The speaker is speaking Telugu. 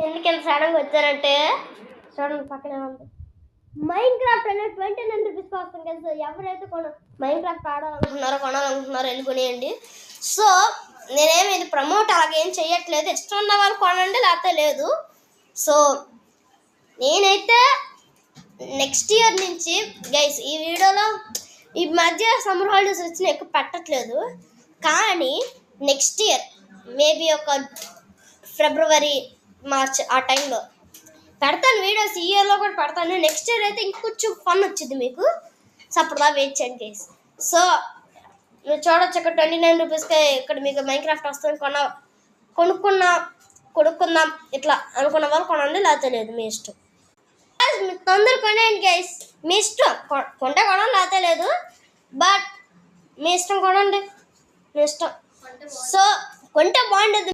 ఎందుకు ఎంత సడన్గా వచ్చానంటే చూడండి పక్కనే ఉంది మైండ్ క్రాఫ్ట్ అనేది 29 రూపీస్కి వస్తుంది కదా. సో ఎవరైతే మైండ్ క్రాఫ్ట్ కొనాలనుకుంటున్నారో వెళ్ళి కొనియండి. సో నేనేమి ఇది ప్రమోట్ అలాగేం చేయట్లేదు, ఇష్టం ఉన్న వాళ్ళు కొనండి లేకపోతే లేదు. సో నేనైతే నెక్స్ట్ ఇయర్ నుంచి గైస్ ఈ వీడియోలో ఈ మధ్య సమ్మర్ హాలిడేస్ వచ్చిన ఎక్కువ పెట్టట్లేదు, కానీ నెక్స్ట్ ఇయర్ మేబీ ఒక ఫిబ్రవరి మార్చ్ ఆ టైంలో పెడతాను వీడియోస్. ఈ ఇయర్లో కూడా పెడతాను. నెక్స్ట్ ఇయర్ అయితే ఇంకొంచెం ఫన్ వచ్చింది మీకు. సో అప్పుడుదా వెయిట్ చేయండి గైస్. సో మీరు చూడొచ్చు ఇక్కడ 29 రూపీస్కే ఇక్కడ మీకు మైండ్ క్రాఫ్ట్ వస్తుంది. కొనుక్కుందాం ఇట్లా అనుకున్న వాళ్ళు కొనండి లేకపోతే లేదు, మీ ఇష్టం. మీరు తొందర కొనండి గైస్, మీ ఇష్టం. కొంటే కొనండి లేకపోతే లేదు, బట్ మీ ఇష్టం కొనండి, మీ ఇష్టం. సో కొంటే బాగుంటుంది.